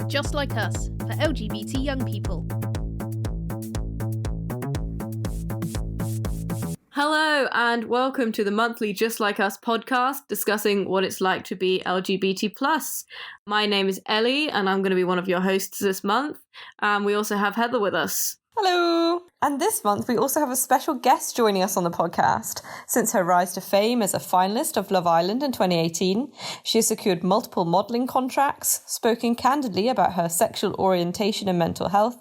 Just Like Us, for LGBT young people. Hello and welcome to the monthly Just Like Us podcast discussing what it's like to be LGBT+. My name is Ellie and I'm going to be one of your hosts this month. We also have Heather with us. Hello! And this month we also have a special guest joining us on the podcast. Since her rise to fame as a finalist of Love Island in 2018, she has secured multiple modelling contracts, spoken candidly about her sexual orientation and mental health,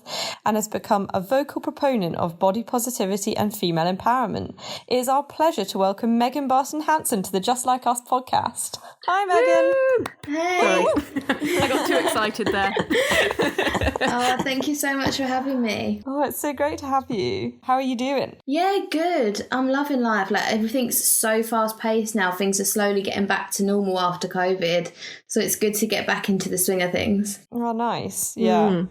and has become a vocal proponent of body positivity and female empowerment. It is our pleasure to welcome Megan Barton-Hanson to the Just Like Us podcast. Hi, Megan! Hey! Sorry, I got too excited there. Oh, thank you so much for having me. Oh, it's so great to have you. How are you doing? Yeah, good. I'm loving life. Like, everything's so fast paced now. Things are slowly getting back to normal after COVID. So it's good to get back into the swing of things. Oh, nice. Yeah.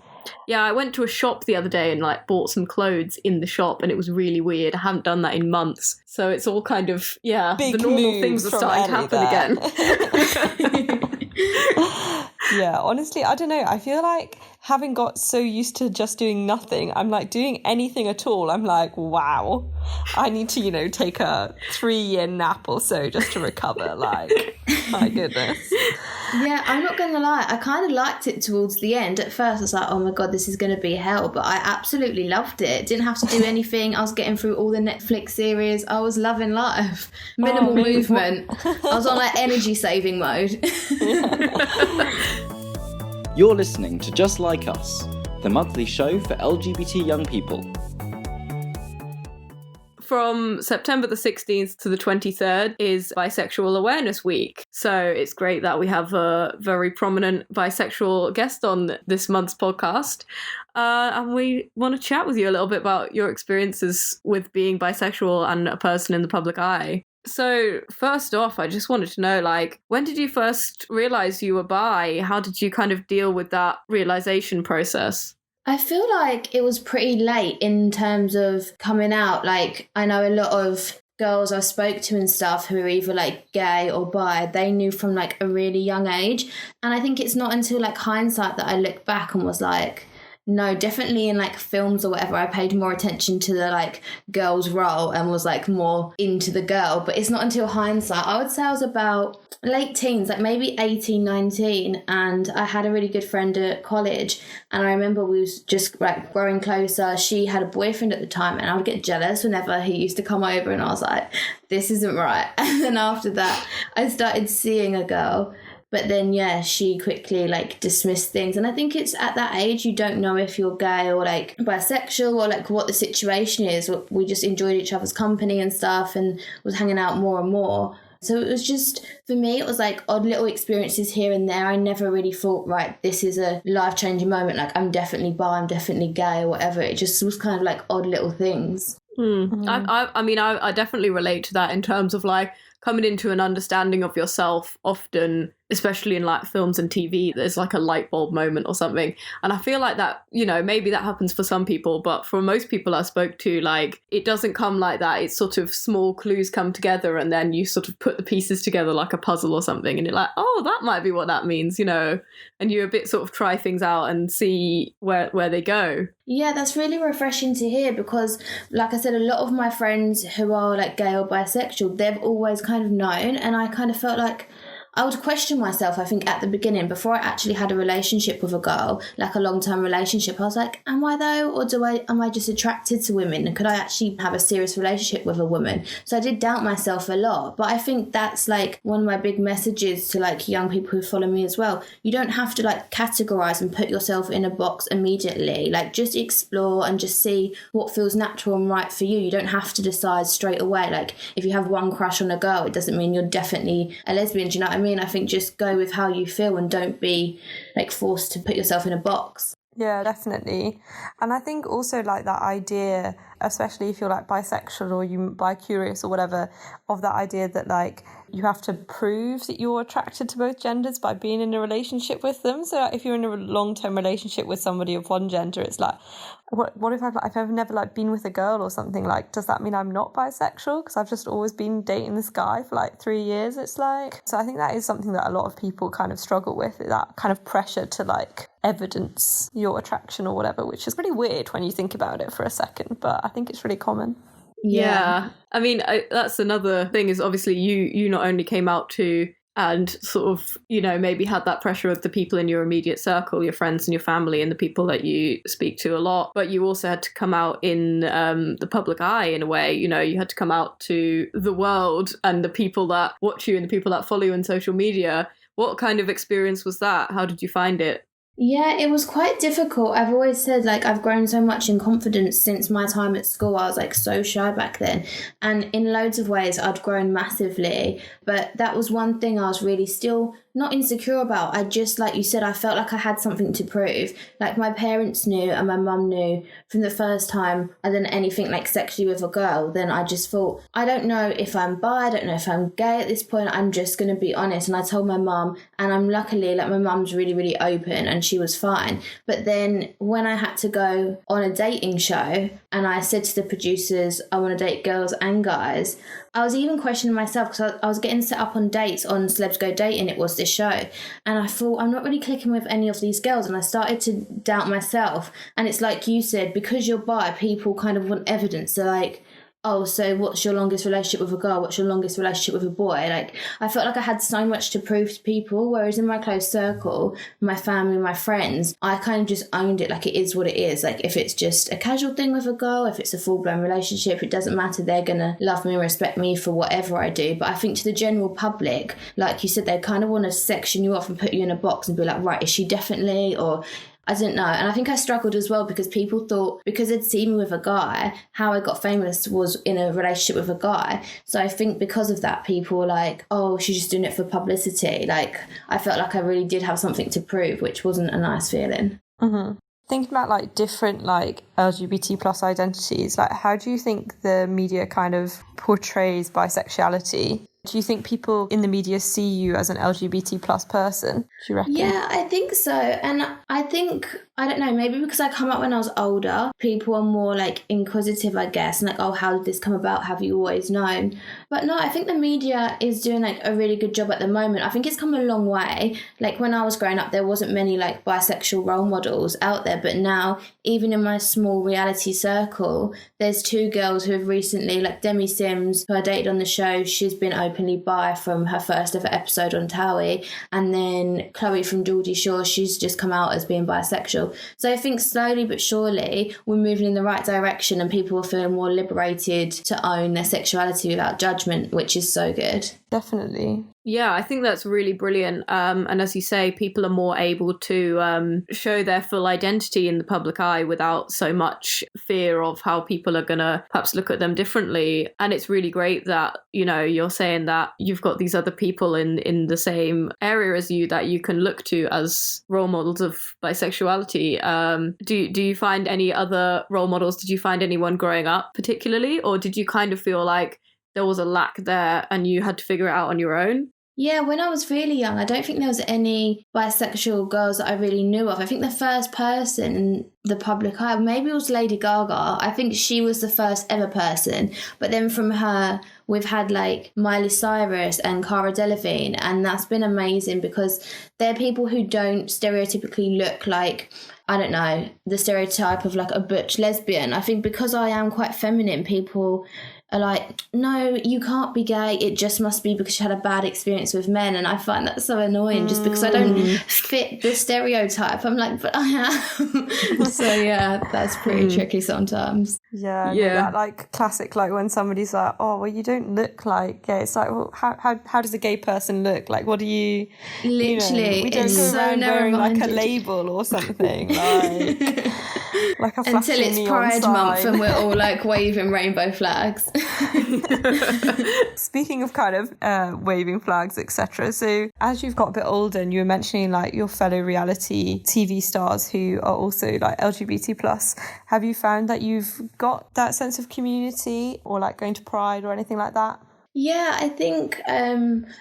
Yeah, I went to a shop the other day and bought some clothes in the shop and it was really weird. I haven't done that in months. So it's all kind of, Big the normal moves things are starting to happen again. Yeah, honestly, I don't know. I feel like having got so used to just doing nothing, I'm doing anything at all. I'm like, wow, I need to, take a 3-year nap or so just to recover. My goodness. Yeah, I'm not going to lie. I kind of liked it towards the end. At first, I was like, oh my God, this is going to be hell. But I absolutely loved it. Didn't have to do anything. I was getting through all the Netflix series. I was loving life. Minimal movement. I was on energy saving mode. You're listening to Just Like Us, the monthly show for LGBT young people. From September the 16th to the 23rd is Bisexual Awareness Week. So it's great that we have a very prominent bisexual guest on this month's podcast. And we want to chat with you a little bit about your experiences with being bisexual and a person in the public eye. So first off, I just wanted to know, when did you first realise you were bi? How did you kind of deal with that realisation process? I feel like it was pretty late in terms of coming out. I know a lot of girls I spoke to and stuff who are either gay or bi, they knew from a really young age. And I think it's not until hindsight that I look back and was like, no, definitely in films or whatever, I paid more attention to the girl's role and was more into the girl. But it's not until hindsight. I would say I was about late teens, maybe 18, 19. And I had a really good friend at college. And I remember we was just growing closer. She had a boyfriend at the time and I would get jealous whenever he used to come over. And I was like, this isn't right. And then after that, I started seeing a girl. But then, she quickly, dismissed things. And I think it's at that age, you don't know if you're gay or, bisexual or, what the situation is. We just enjoyed each other's company and stuff and was hanging out more and more. So it was just, for me, it was, odd little experiences here and there. I never really thought, right, this is a life-changing moment. I'm definitely bi, I'm definitely gay or whatever. It just was kind of, odd little things. I definitely relate to that in terms of, coming into an understanding of yourself often, especially in films and TV, there's a light bulb moment or something. And I feel like that, maybe that happens for some people, but for most people I spoke to, it doesn't come like that. It's sort of small clues come together and then you sort of put the pieces together like a puzzle or something. And you're like, oh, that might be what that means, and you a bit sort of try things out and see where they go. Yeah, that's really refreshing to hear because, like I said, a lot of my friends who are gay or bisexual, they've always kind of known, and I kind of felt like I would question myself, I think, at the beginning, before I actually had a relationship with a girl, a long-term relationship. I was like, am I though? Or am I just attracted to women? And could I actually have a serious relationship with a woman? So I did doubt myself a lot. But I think that's one of my big messages to young people who follow me as well. You don't have to categorize and put yourself in a box immediately. Just explore and just see what feels natural and right for you. You don't have to decide straight away. If you have one crush on a girl, it doesn't mean you're definitely a lesbian. Do you know what I mean? I think just go with how you feel and don't be forced to put yourself in a box. Yeah, definitely. And I think also that idea, especially if you're bisexual or you bi-curious or whatever, of that idea that you have to prove that you're attracted to both genders by being in a relationship with them. So if you're in a long-term relationship with somebody of one gender, it's what if I've never like been with a girl or something, like does that mean I'm not bisexual because I've just always been dating this guy for like 3 years? It's like, so I think that is something that a lot of people kind of struggle with, that kind of pressure to like evidence your attraction or whatever, which is pretty weird when you think about it for a second, but I think it's really common. Yeah. I mean, that's another thing, is obviously you not only came out to and sort of, you know, maybe had that pressure of the people in your immediate circle, your friends and your family and the people that you speak to a lot, but you also had to come out in the public eye in a way. You know, you had to come out to the world and the people that watch you and the people that follow you on social media. What kind of experience was that? How did you find it? Yeah, it was quite difficult. I've always said, like, I've grown so much in confidence since my time at school. I was, like, so shy back then. And in loads of ways, I'd grown massively. But that was one thing I was really still not insecure about. I just, like you said, I felt like I had something to prove. Like, my parents knew and my mum knew from the first time I done anything, like, sexually with a girl. Then I just thought, I don't know if I'm bi, I don't know if I'm gay at this point. I'm just going to be honest. And I told my mum, and I'm luckily, like, my mum's really, really open and she was fine. But then when I had to go on a dating show and I said to the producers, I want to date girls and guys, I was even questioning myself because I was getting set up on dates on Celebs Go Dating, it was this show. And I thought, I'm not really clicking with any of these girls. And I started to doubt myself. And it's like you said, because you're bi, people kind of want evidence. They're like, oh, so what's your longest relationship with a girl? What's your longest relationship with a boy? Like, I felt like I had so much to prove to people, whereas in my close circle, my family, my friends, I kind of just owned it like it is what it is. Like, if it's just a casual thing with a girl, if it's a full-blown relationship, it doesn't matter. They're going to love me and respect me for whatever I do. But I think to the general public, like you said, they kind of want to section you off and put you in a box and be like, right, is she definitely, or I didn't know. And I think I struggled as well because people thought, because they'd seen me with a guy, how I got famous was in a relationship with a guy. So I think because of that, people were like, oh, she's just doing it for publicity. Like, I felt like I really did have something to prove, which wasn't a nice feeling. Mm-hmm. Thinking about like different like LGBT plus identities, like how do you think the media kind of portrays bisexuality? Do you think people in the media see you as an LGBT plus person? Do you reckon? Yeah, I think so. And I think, I don't know, maybe because I come up when I was older, people are more like inquisitive, I guess, and like, oh, how did this come about? Have you always known? But no, I think the media is doing like a really good job at the moment. I think it's come a long way. Like when I was growing up, there wasn't many like bisexual role models out there. But now, even in my small reality circle, there's 2 girls who have recently, like Demi Sims, who I dated on the show, she's been openly bi from her first ever episode on Towie. And then Chloe from Geordie Shore, she's just come out as being bisexual. So I think slowly but surely we're moving in the right direction and people are feeling more liberated to own their sexuality without judgment, which is so good. Definitely. Yeah, I think that's really brilliant. And as you say, people are more able to show their full identity in the public eye without so much fear of how people are going to perhaps look at them differently. And it's really great that, you know, you're saying that you've got these other people in the same area as you that you can look to as role models of bisexuality. Do you find any other role models? Did you find anyone growing up particularly? Or did you kind of feel like there was a lack there and you had to figure it out on your own? Yeah, when I was really young, I don't think there was any bisexual girls that I really knew of. I think the first person in the public eye, maybe it was Lady Gaga. I think she was the first ever person. But then from her, we've had like Miley Cyrus and Cara Delevingne, and that's been amazing because they're people who don't stereotypically look like, I don't know, the stereotype of like a butch lesbian. I think because I am quite feminine, people are like, no, you can't be gay. It just must be because you had a bad experience with men. And I find that so annoying just because I don't fit the stereotype. I'm like, but I am. So yeah, that's pretty tricky sometimes. Yeah. No, that like classic, like when somebody's like, oh, well, you don't look like gay. It's like, well, how does a gay person look? Like, what do you... Literally, we don't it's go so around wearing like a narrow-minded. label or something. Like a until it's neon Pride sign. Month and we're all like waving rainbow flags. Speaking of kind of waving flags, etc. So as you've got a bit older and you were mentioning like your fellow reality TV stars who are also like LGBT plus, have you found that you've got that sense of community or like going to Pride or anything like that? Yeah, I think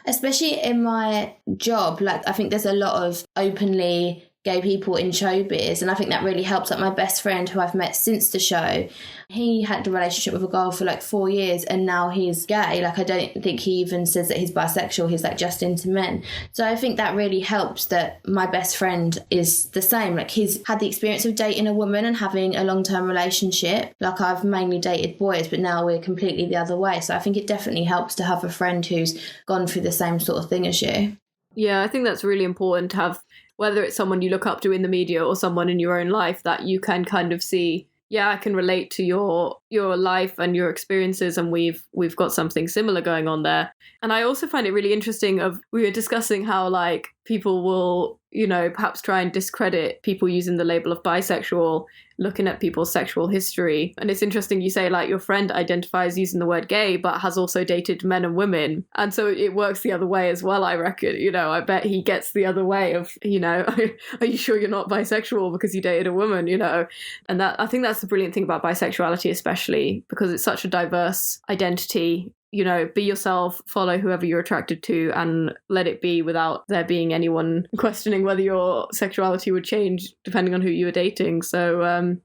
especially in my job, like I think there's a lot of openly gay people in showbiz, and I think that really helps. Like my best friend who I've met since the show, he had a relationship with a girl for like 4 years and now he's gay. Like I don't think he even says that he's bisexual, he's like just into men. So I think that really helps that my best friend is the same. Like he's had the experience of dating a woman and having a long-term relationship. Like I've mainly dated boys, but now we're completely the other way. So I think it definitely helps to have a friend who's gone through the same sort of thing as you. Yeah, I think that's really important to have, whether it's someone you look up to in the media or someone in your own life that you can kind of see, yeah, I can relate to your life and your experiences, and we've got something similar going on there. And I also find it really interesting we were discussing how like people will, you know, perhaps try and discredit people using the label of bisexual, looking at people's sexual history. And it's interesting you say like your friend identifies using the word gay but has also dated men and women, and so it works the other way as well, I reckon. You know, I bet he gets the other way of, you know, are you sure you're not bisexual because you dated a woman, you know? And that, I think that's the brilliant thing about bisexuality, especially because it's such a diverse identity. You know, be yourself, follow whoever you're attracted to, and let it be without there being anyone questioning whether your sexuality would change depending on who you were dating. So,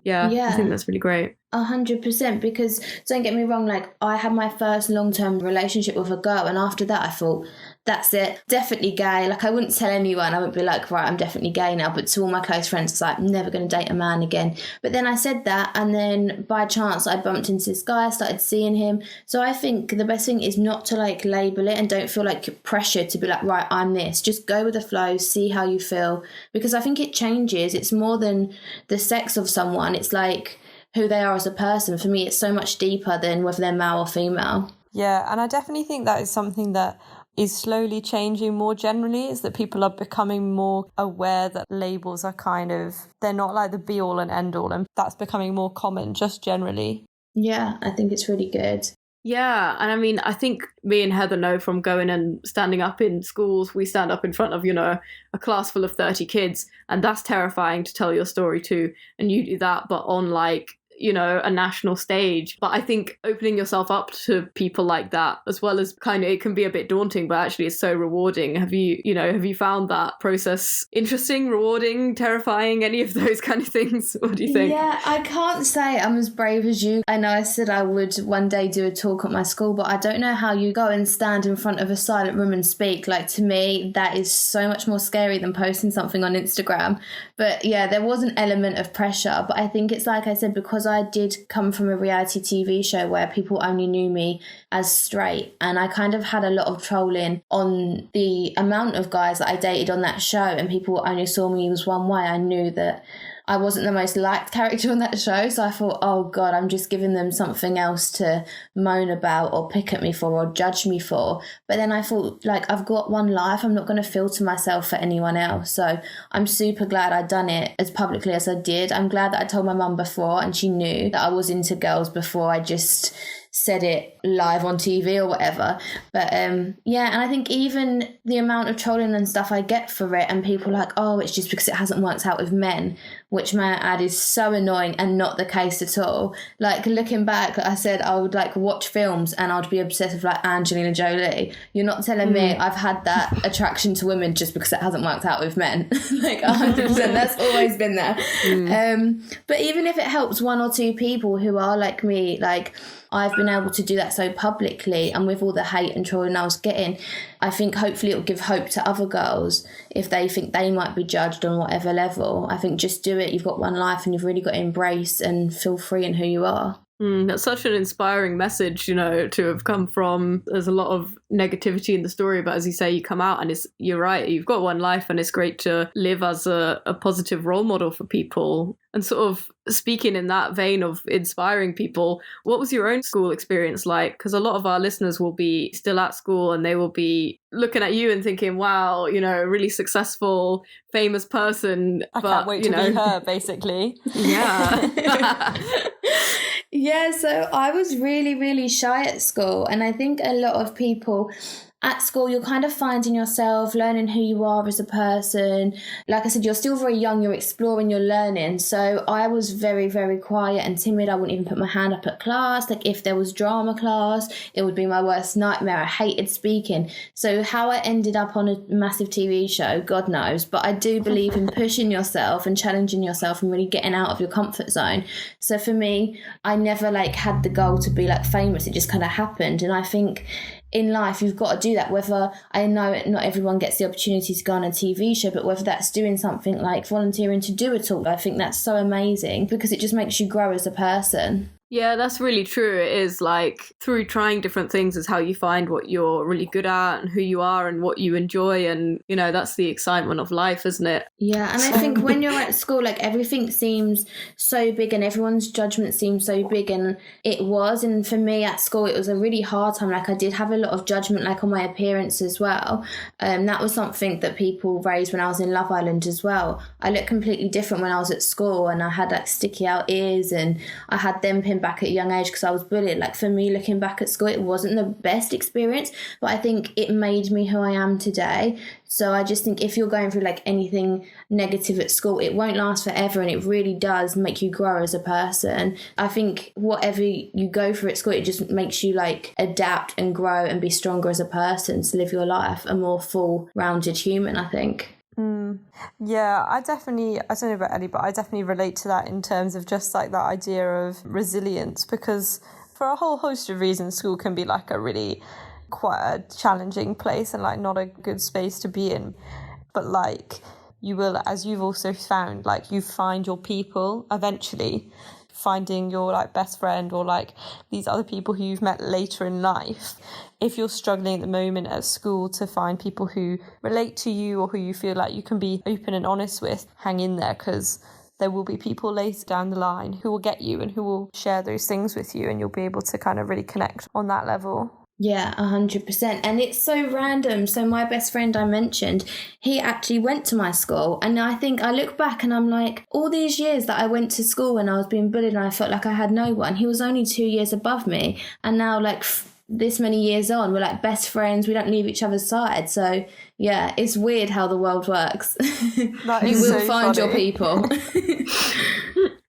yeah, I think that's really great. 100%, because don't get me wrong, like I had my first long-term relationship with a girl, and after that I thought, that's it, definitely gay. Like I wouldn't tell anyone, I wouldn't be like, right, I'm definitely gay now, but to all my close friends it's like, I'm never going to date a man again. But then I said that, and then by chance I bumped into this guy, I started seeing him. So I think the best thing is not to like label it, and don't feel like pressure to be like, right, I'm this. Just go with the flow, see how you feel, because I think it changes. It's more than the sex of someone, it's like who they are as a person. For me, it's so much deeper than whether they're male or female. Yeah, and I definitely think that is something that is slowly changing more generally, is that people are becoming more aware that labels are kind of, they're not like the be all and end all, and that's becoming more common just generally. Yeah, I think it's really good. Yeah, and I mean, I think me and Heather know from going and standing up in schools, we stand up in front of, you know, a class full of 30 kids, and that's terrifying to tell your story to, and you do that, but on like, you know, a national stage. But I think opening yourself up to people like that, as well as kind of, it can be a bit daunting, but actually it's so rewarding. Have you found that process interesting, rewarding, terrifying, any of those kind of things? What do you think? Yeah, I can't say I'm as brave as you. I know I said I would one day do a talk at my school, but I don't know how you go and stand in front of a silent room and speak. Like, to me, that is so much more scary than posting something on Instagram. But yeah, there was an element of pressure, but I think it's like I said, because I did come from a reality TV show where people only knew me as straight, and I kind of had a lot of trolling on the amount of guys that I dated on that show, and people only saw me as one way. I knew that I wasn't the most liked character on that show, so I thought, oh God, I'm just giving them something else to moan about or pick at me for or judge me for. But then I thought, like, I've got one life, I'm not going to filter myself for anyone else. So I'm super glad I'd done it as publicly as I did. I'm glad that I told my mum before, and she knew that I was into girls before I just said it live on TV or whatever. But yeah, and I think even the amount of trolling and stuff I get for it, and people like, oh, it's just because it hasn't worked out with men, which may I add is so annoying and not the case at all. Like, looking back, like I said, I would like watch films and I'd be obsessed with like Angelina Jolie. You're not telling me I've had that attraction to women just because it hasn't worked out with men. Like 100%, that's always been there. But even if it helps one or two people who are like me, like I've been able to do that so publicly, and with all the hate and trolling I was getting, I think hopefully it'll give hope to other girls if they think they might be judged on whatever level. I think just do it. You've got one life and you've really got to embrace and feel free in who you are. That's such an inspiring message, you know, to have come from. There's a lot of negativity in the story, but as you say, you come out and you're right, you've got one life, and it's great to live as a positive role model for people. And sort of speaking in that vein of inspiring people, what was your own school experience like? Because a lot of our listeners will be still at school and they will be looking at you and thinking, wow, you know, a really successful, famous person. I can't wait to be her, basically. Yeah. Yeah, so I was really, really shy at school. And I think a lot of people at school, you're kind of finding yourself, learning who you are as a person. Like I said, you're still very young, you're exploring, you're learning. So I was very, very quiet and timid. I wouldn't even put my hand up at class. Like if there was drama class, it would be my worst nightmare. I hated speaking. So how I ended up on a massive TV show, God knows. But I do believe in pushing yourself and challenging yourself and really getting out of your comfort zone. So for me, I never like had the goal to be like famous. It just kind of happened. And I think in life, you've got to do that. Whether, I know not everyone gets the opportunity to go on a TV show, but whether that's doing something like volunteering to do it all, I think that's so amazing because it just makes you grow as a person. Yeah, that's really true. It is like through trying different things is how you find what you're really good at and who you are and what you enjoy. And, you know, that's the excitement of life, isn't it? Yeah, and I think when you're at school, like everything seems so big and everyone's judgment seems so big, and it was. And for me at school, it was a really hard time. Like I did have a lot of judgment, like on my appearance as well. That was something that people raised when I was in Love Island as well. I looked completely different when I was at school, and I had like sticky out ears, and I had them pinned back at a young age because I was bullied. Like for me, looking back at school, it wasn't the best experience, but I think it made me who I am today. So I just think if you're going through like anything negative at school, it won't last forever, and it really does make you grow as a person. I think whatever you go through at school, it just makes you like adapt and grow and be stronger as a person to live your life a more full rounded human, I think. Yeah, I don't know about Ellie, but I definitely relate to that in terms of just like that idea of resilience, because for a whole host of reasons, school can be like a really quite a challenging place and like not a good space to be in. But like you will, as you've also found, like you find your people eventually, finding your like best friend or like these other people who you've met later in life. If you're struggling at the moment at school to find people who relate to you or who you feel like you can be open and honest with, hang in there, because there will be people later down the line who will get you and who will share those things with you, and you'll be able to kind of really connect on that level. Yeah, 100%. And it's so random. So my best friend I mentioned, he actually went to my school. And I think I look back and I'm like, all these years that I went to school when I was being bullied and I felt like I had no one, he was only 2 years above me. And now like this many years on, we're like best friends. We don't leave each other's side. So yeah, it's weird how the world works. You will find your people.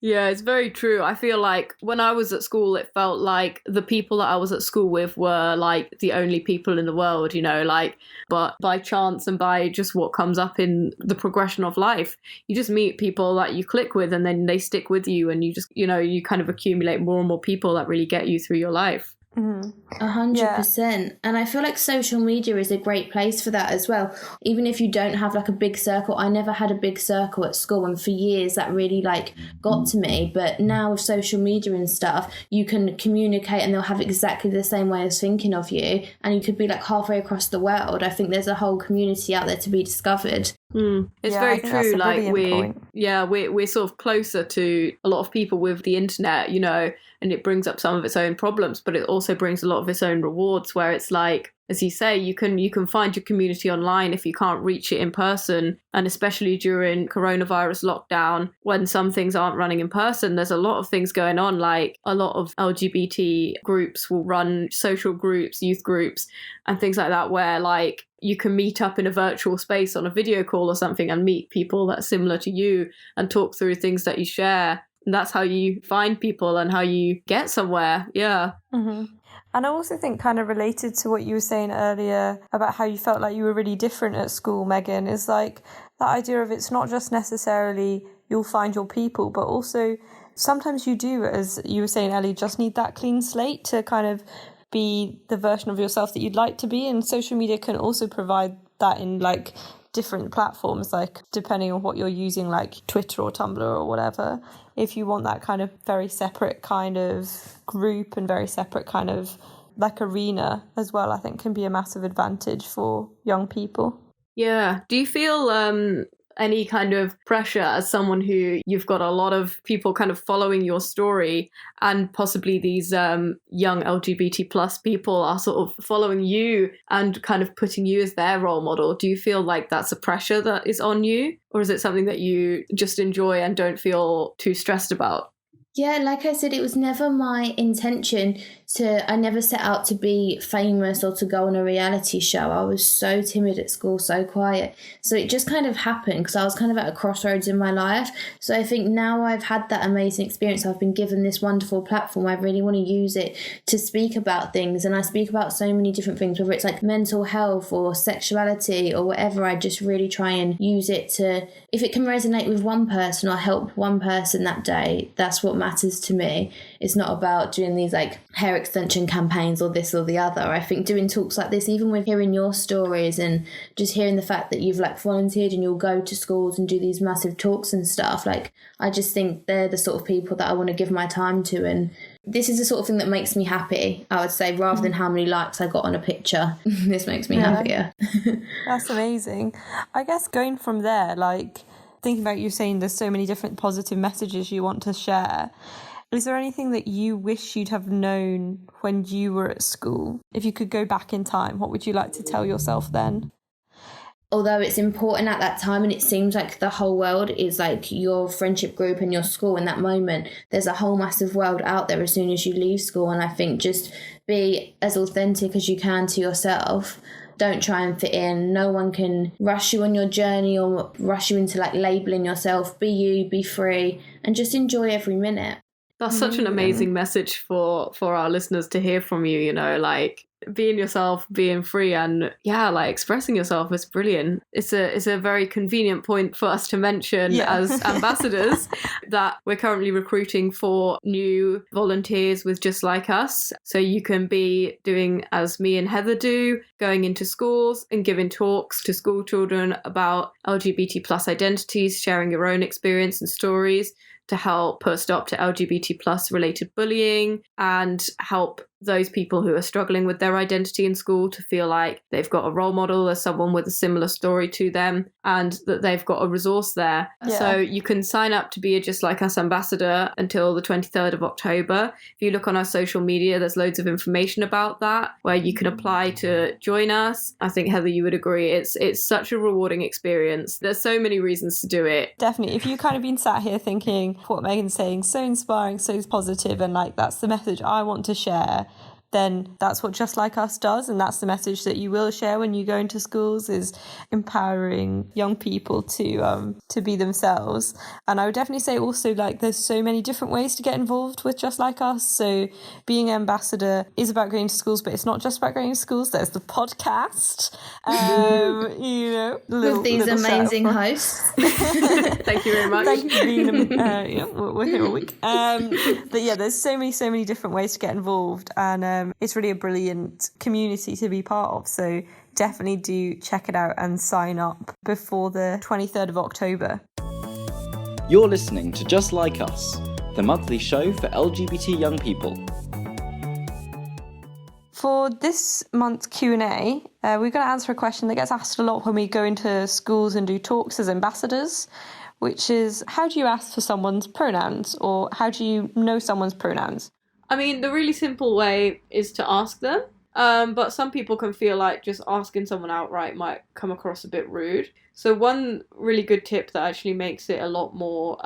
Yeah, it's very true. I feel like when I was at school, it felt like the people that I was at school with were like the only people in the world, you know, like, but by chance and by just what comes up in the progression of life, you just meet people that you click with and then they stick with you, and you just, you know, you kind of accumulate more and more people that really get you through your life. 100%. And I feel like social media is a great place for that as well. Even if you don't have like a big circle, I never had a big circle at school, and for years that really like got to me. But now with social media and stuff, you can communicate and they'll have exactly the same way of thinking of you, and you could be like halfway across the world. I think there's a whole community out there to be discovered. It's very true. Like we're sort of closer to a lot of people with the internet, you know, and it brings up some of its own problems, but it also brings a lot of its own rewards, where it's like, as you say, you can find your community online if you can't reach it in person. And especially during coronavirus lockdown, when some things aren't running in person, there's a lot of things going on. Like a lot of LGBT groups will run social groups, youth groups and things like that, where like you can meet up in a virtual space on a video call or something and meet people that's similar to you and talk through things that you share. And that's how you find people and how you get somewhere. Yeah. Mm-hmm. And I also think, kind of related to what you were saying earlier about how you felt like you were really different at school, Megan, is like that idea of it's not just necessarily you'll find your people, but also sometimes you do, as you were saying, Ellie, just need that clean slate to kind of be the version of yourself that you'd like to be. And social media can also provide that in like different platforms, like depending on what you're using, like Twitter or Tumblr or whatever. If you want that kind of very separate kind of group and very separate kind of like arena as well, I think can be a massive advantage for young people. Yeah. Do you feel any kind of pressure as someone who you've got a lot of people kind of following your story, and possibly these young LGBT plus people are sort of following you and kind of putting you as their role model? Do you feel like that's a pressure that is on you, or is it something that you just enjoy and don't feel too stressed about? Yeah, like I said, it was never my intention I never set out to be famous or to go on a reality show. I was so timid at school, so quiet. So it just kind of happened because I was kind of at a crossroads in my life. So I think now I've had that amazing experience, I've been given this wonderful platform, I really want to use it to speak about things. And I speak about so many different things, whether it's like mental health or sexuality or whatever. I just really try and use it to, if it can resonate with one person or help one person that day, that's what matters to me. It's not about doing these like hair extension campaigns or this or the other. I think doing talks like this, even with hearing your stories and just hearing the fact that you've like volunteered and you'll go to schools and do these massive talks and stuff, like I just think they're the sort of people that I want to give my time to. And this is the sort of thing that makes me happy, I would say, rather than how many likes I got on a picture. This makes me happier. That's amazing. I guess going from there, like thinking about you saying there's so many different positive messages you want to share, is there anything that you wish you'd have known when you were at school? If you could go back in time, what would you like to tell yourself then? Although it's important at that time and it seems like the whole world is like your friendship group and your school in that moment, there's a whole massive world out there as soon as you leave school. And I think just be as authentic as you can to yourself. Don't try and fit in. No one can rush you on your journey or rush you into like labelling yourself. Be you, be free, and just enjoy every minute. That's such an amazing message for our listeners to hear from you, you know, like being yourself, being free, and like expressing yourself is brilliant. It's a very convenient point for us to mention as ambassadors that we're currently recruiting for new volunteers with Just Like Us. So you can be doing as me and Heather do, going into schools and giving talks to school children about LGBT plus identities, sharing your own experience and stories to help put a stop to LGBT plus related bullying and help those people who are struggling with their identity in school to feel like they've got a role model as someone with a similar story to them and that they've got a resource there. So you can sign up to be a Just Like Us ambassador until the 23rd of October. If you look on our social media, there's loads of information about that where you can apply to join us. I think, Heather, you would agree. It's such a rewarding experience. There's so many reasons to do it. Definitely. If you kind of been sat here thinking what Megan's saying, so inspiring, so positive, and like that's the message I want to share, then that's what Just Like Us does, and that's the message that you will share when you go into schools, is empowering young people to be themselves. And I would definitely say also, like, there's so many different ways to get involved with Just Like Us. So being an ambassador is about going to schools, but it's not just about going to schools. There's the podcast, you know, with these amazing hosts. Thank you very much. Thank you for being we're here all week. But yeah, there's so many different ways to get involved, and it's really a brilliant community to be part of. So definitely do check it out and sign up before the 23rd of October. You're listening to Just Like Us, the monthly show for LGBT young people. For this month's Q&A, we're going to answer a question that gets asked a lot when we go into schools and do talks as ambassadors, which is, how do you ask for someone's pronouns, or how do you know someone's pronouns? I mean, the really simple way is to ask them, but some people can feel like just asking someone outright might come across a bit rude. So one really good tip that actually makes it a lot more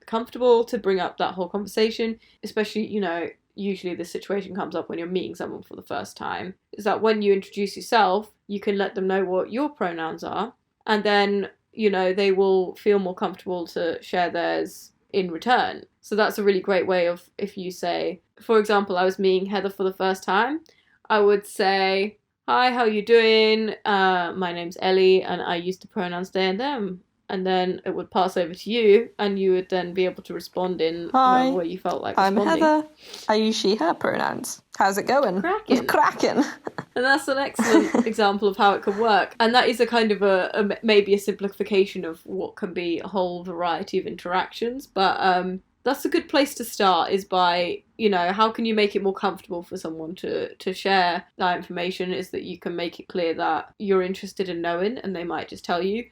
comfortable to bring up that whole conversation, especially, you know, usually this situation comes up when you're meeting someone for the first time, is that when you introduce yourself, you can let them know what your pronouns are, and then, you know, they will feel more comfortable to share theirs in return. So that's a really great way of, if you say, for example, I was meeting Heather for the first time, I would say, hi, how you doing? My name's Elly, and I use the pronouns they and them. And then it would pass over to you, and you would then be able to respond in where you felt like responding. I'm Heather. I use she, her pronouns. How's it going? Cracking. Cracking. And that's an excellent example of how it could work. And that is a kind of maybe a simplification of what can be a whole variety of interactions. But that's a good place to start, is by, you know, how can you make it more comfortable for someone to share that information, is that you can make it clear that you're interested in knowing, and they might just tell you.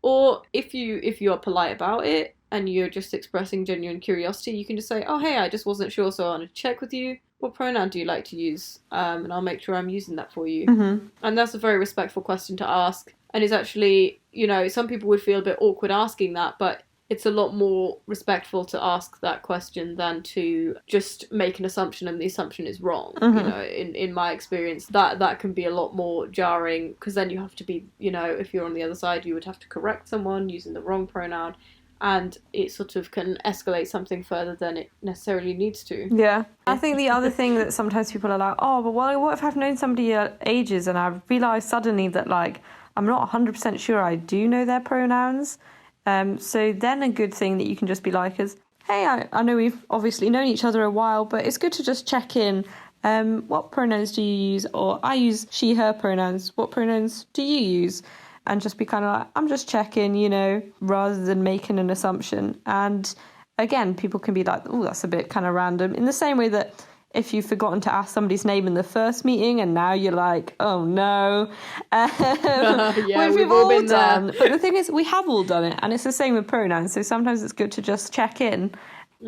Or if you are polite about it and you're just expressing genuine curiosity, you can just say, oh, hey, I just wasn't sure, so I wanted to check with you. What pronoun do you like to use? And I'll make sure I'm using that for you. Mm-hmm. And that's a very respectful question to ask. And it's actually, you know, some people would feel a bit awkward asking that, but it's a lot more respectful to ask that question than to just make an assumption and the assumption is wrong. You know, in my experience, that can be a lot more jarring, because then you have to be, you know, if you're on the other side, you would have to correct someone using the wrong pronoun, and it sort of can escalate something further than it necessarily needs to. Yeah. I think the other thing that sometimes people are like, oh, but well, what if I've known somebody ages and I've realised suddenly that, like, I'm not 100% sure I do know their pronouns. So then a good thing that you can just be like is, hey, I know we've obviously known each other a while, but it's good to just check in. What pronouns do you use? Or I use she, her pronouns. What pronouns do you use? And just be kind of like, I'm just checking, you know, rather than making an assumption. And again, people can be like, oh, that's a bit kind of random. In the same way that if you've forgotten to ask somebody's name in the first meeting and now you're like, oh no. Yeah, which we've all been done. there. But the thing is, we have all done it. And it's the same with pronouns. So sometimes it's good to just check in,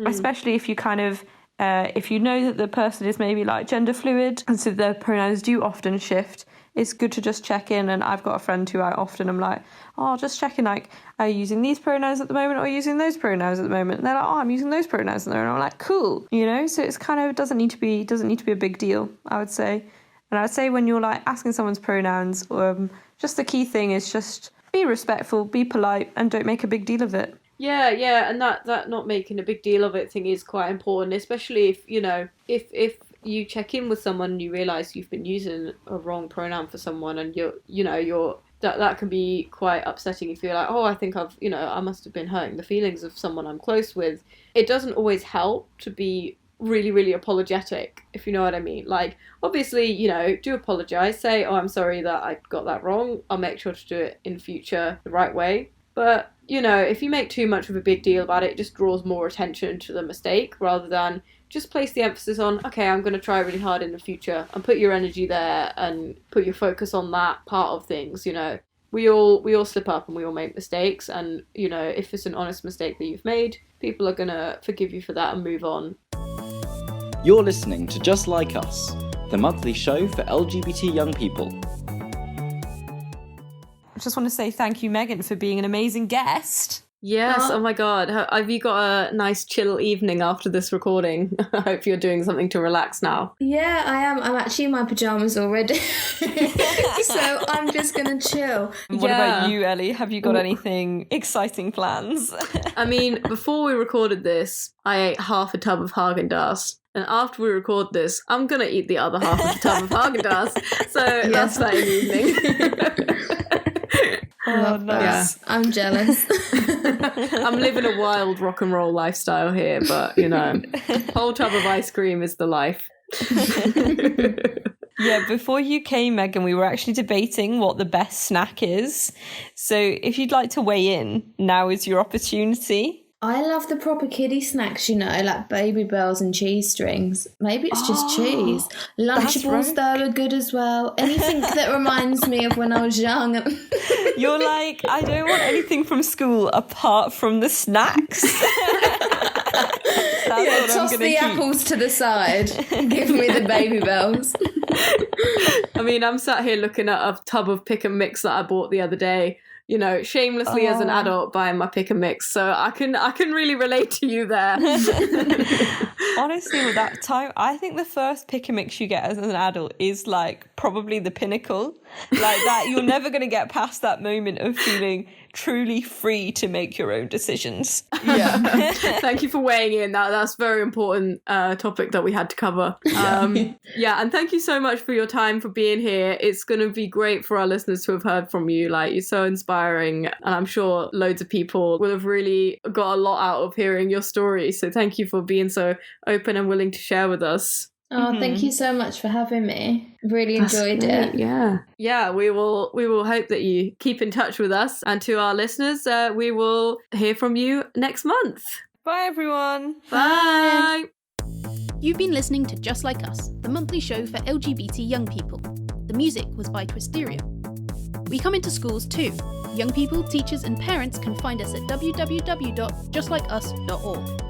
especially if you kind of, if you know that the person is maybe like gender fluid, and so their pronouns do often shift. It's good to just check in. And I've got a friend who I often am like, oh, just checking, like, are you using these pronouns at the moment or are you using those pronouns at the moment? And they're like, oh, I'm using those pronouns at the moment. And I'm like, cool, you know? So it's kind of, doesn't need to be a big deal, I would say. And I would say when you're like asking someone's pronouns, just the key thing is just be respectful, be polite, and don't make a big deal of it. Yeah, and that not making a big deal of it thing is quite important, especially if, you know, if you check in with someone and you realise you've been using a wrong pronoun for someone, and that can be quite upsetting if you're like, oh, I think I must have been hurting the feelings of someone I'm close with. It doesn't always help to be really, really apologetic, if you know what I mean. Like, obviously, you know, do apologise, say, oh, I'm sorry that I got that wrong, I'll make sure to do it in future the right way. But, you know, if you make too much of a big deal about it, it just draws more attention to the mistake, rather than just place the emphasis on, okay, I'm going to try really hard in the future, and put your energy there and put your focus on that part of things. You know, we all slip up and we all make mistakes, and, you know, if it's an honest mistake that you've made, people are going to forgive you for that and move on. You're listening to Just Like Us, the monthly show for LGBT young people. I just want to say thank you, Megan, for being an amazing guest. Yes, oh my god. Have you got a nice chill evening after this recording? I hope you're doing something to relax now. Yeah, I am. I'm actually in my pyjamas already. So I'm just going to chill. What about you, Ellie? Have you got anything exciting plans? I mean, before we recorded this, I ate half a tub of Haagen-Dazs. And after we record this, I'm going to eat the other half of the tub of Haagen-Dazs. So that's that evening. Oh, nice. Yeah. I'm jealous. I'm living a wild rock and roll lifestyle here, but, you know, whole tub of ice cream is the life. Yeah, before you came, Megan, we were actually debating what the best snack is. So if you'd like to weigh in, now is your opportunity. I love the proper kiddie snacks, you know, like Baby Bells and cheese strings. Maybe it's just cheese. Lunchables, though, are good as well. Anything that reminds me of when I was young. You're like, I don't want anything from school apart from the snacks. Toss the apples to the side. Give me the Baby Bells. I mean, I'm sat here looking at a tub of pick and mix that I bought the other day. You know, shamelessly as an adult buying my pick and mix. So I can really relate to you there. Honestly, with that time, I think the first pick and mix you get as an adult is like probably the pinnacle. Like that, you're never going to get past that moment of feeling truly free to make your own decisions. Yeah. Thank you for weighing in. That's a very important topic that we had to cover. Yeah, and thank you so much for your time, for being here. It's going to be great for our listeners to have heard from you. Like, you're so inspiring, and I'm sure loads of people will have really got a lot out of hearing your story. So thank you for being so open and willing to share with us. Oh, thank you so much for having me. Really enjoyed it. Yeah, we will hope that you keep in touch with us, and to our listeners, we will hear from you next month. Bye, everyone. Bye. You've been listening to Just Like Us, the monthly show for LGBT young people. The music was by Twisterium. We come into schools too. Young people, teachers and parents can find us at www.justlikeus.org.